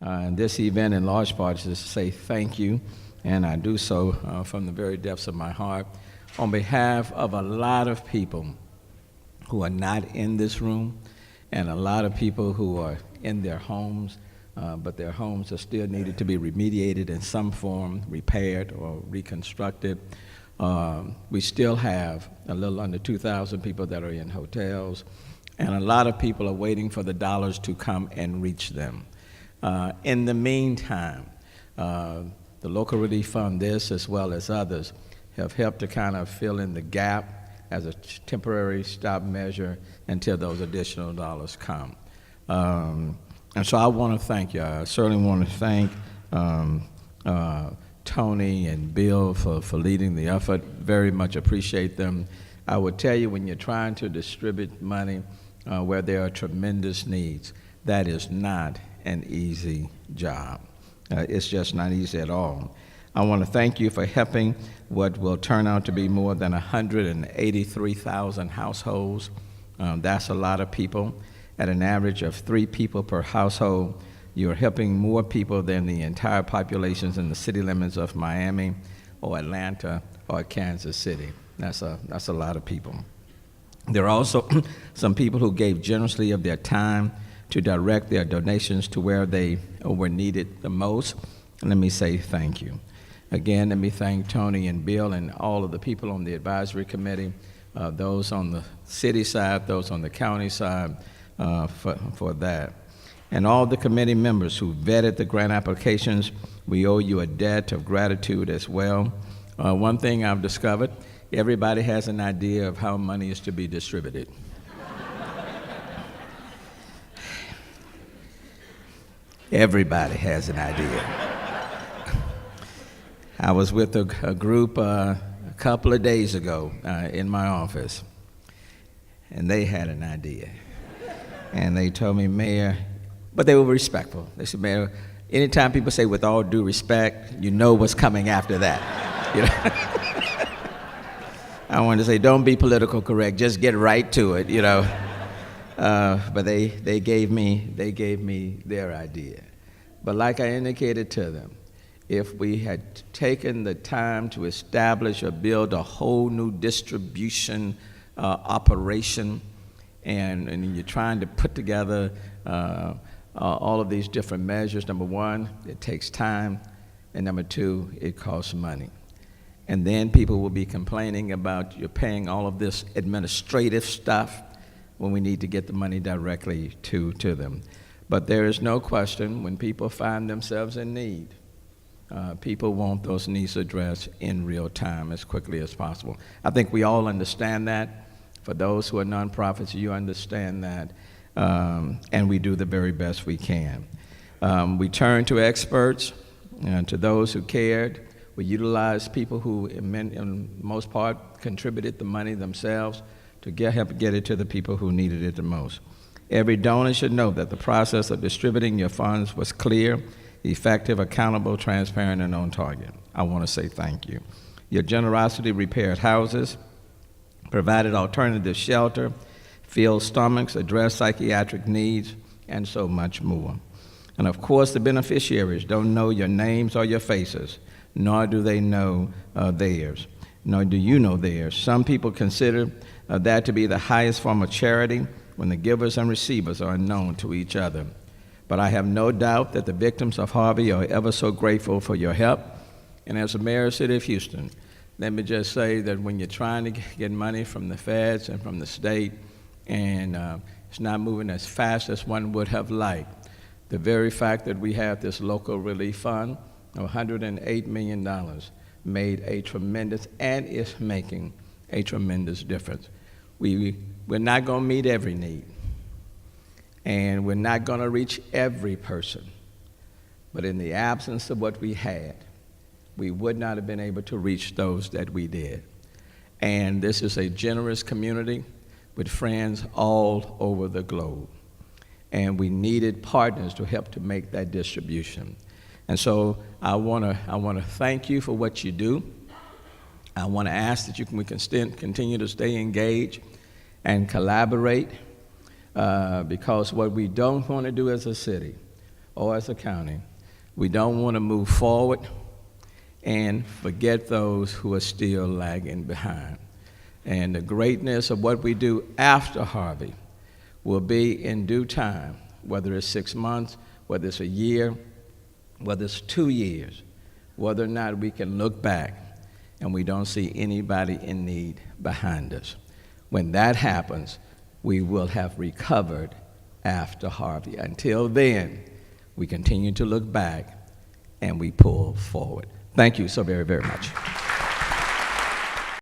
And this event in large part is to say thank you, and I do so from the very depths of my heart on behalf of a lot of people who are not in this room and a lot of people who are in their homes, but their homes are still needed to be remediated in some form, repaired or reconstructed. We still have a little under 2,000 people that are in hotels, and a lot of people are waiting for the dollars to come and reach them. In the meantime, the Local Relief Fund, this as well as others, have helped to kind of fill in the gap as a temporary stop measure until those additional dollars come. And so I want to thank you. I certainly want to thank Tony and Bill for leading the effort. Very much appreciate them. I would tell you, when you're trying to distribute money where there are tremendous needs, that is not an easy job. It's just not easy at all. I want to thank you for helping what will turn out to be more than 183,000 households. That's a lot of people. At an average of 3 people per household, you're helping more people than the entire populations in the city limits of Miami or Atlanta or Kansas City. That's a lot of people. There are also some people who gave generously of their time to direct their donations to where they were needed the most. And let me say thank you. Again, let me thank Tony and Bill and all of the people on the advisory committee, those on the city side, those on the county side, for that. And all the committee members who vetted the grant applications, we owe you a debt of gratitude as well. One thing I've discovered, everybody has an idea of how money is to be distributed. Everybody has an idea. I was with a group a couple of days ago in my office, and they had an idea. And they told me, Mayor, but they were respectful. They said, Mayor, anytime people say with all due respect, you know what's coming after that. You know? I wanted to say, don't be political correct, just get right to it, you know. But they gave me their idea. But like I indicated to them, if we had taken the time to establish or build a whole new distribution operation, and you're trying to put together all of these different measures, number one, it takes time, and number two, it costs money. And then people will be complaining about you're paying all of this administrative stuff when we need to get the money directly to them. But there is no question, when people find themselves in need, people want those needs addressed in real time as quickly as possible. I think we all understand that. For those who are nonprofits, you understand that, and we do the very best we can. We turn to experts and to those who cared. We utilized people who, in most part, contributed the money themselves to help get it to the people who needed it the most. Every donor should know that the process of distributing your funds was clear, effective, accountable, transparent, and on target. I want to say thank you. Your generosity repaired houses, provided alternative shelter, filled stomachs, addressed psychiatric needs, and so much more. And of course, the beneficiaries don't know your names or your faces, nor do they know theirs, nor do you know theirs. Some people consider that to be the highest form of charity when the givers and receivers are unknown to each other. But I have no doubt that the victims of Harvey are ever so grateful for your help. And as the mayor of the city of Houston, let me just say that when you're trying to get money from the feds and from the state, and it's not moving as fast as one would have liked, the very fact that we have this local relief fund of $108 million made a tremendous, and is making a tremendous difference. We're not going to meet every need, and we're not going to reach every person, but in the absence of what we had, we would not have been able to reach those that we did. And this is a generous community with friends all over the globe. And we needed partners to help to make that distribution. And so I want to thank you for what you do. I want to ask that we can continue to stay engaged and collaborate, because what we don't want to do as a city, or as a county, we don't want to move forward and forget those who are still lagging behind. And the greatness of what we do after Harvey will be in due time, whether it's 6 months, whether it's a year, whether it's 2 years, whether or not we can look back and we don't see anybody in need behind us. When that happens, we will have recovered after Harvey. Until then, we continue to look back and we pull forward. Thank you so very, very much.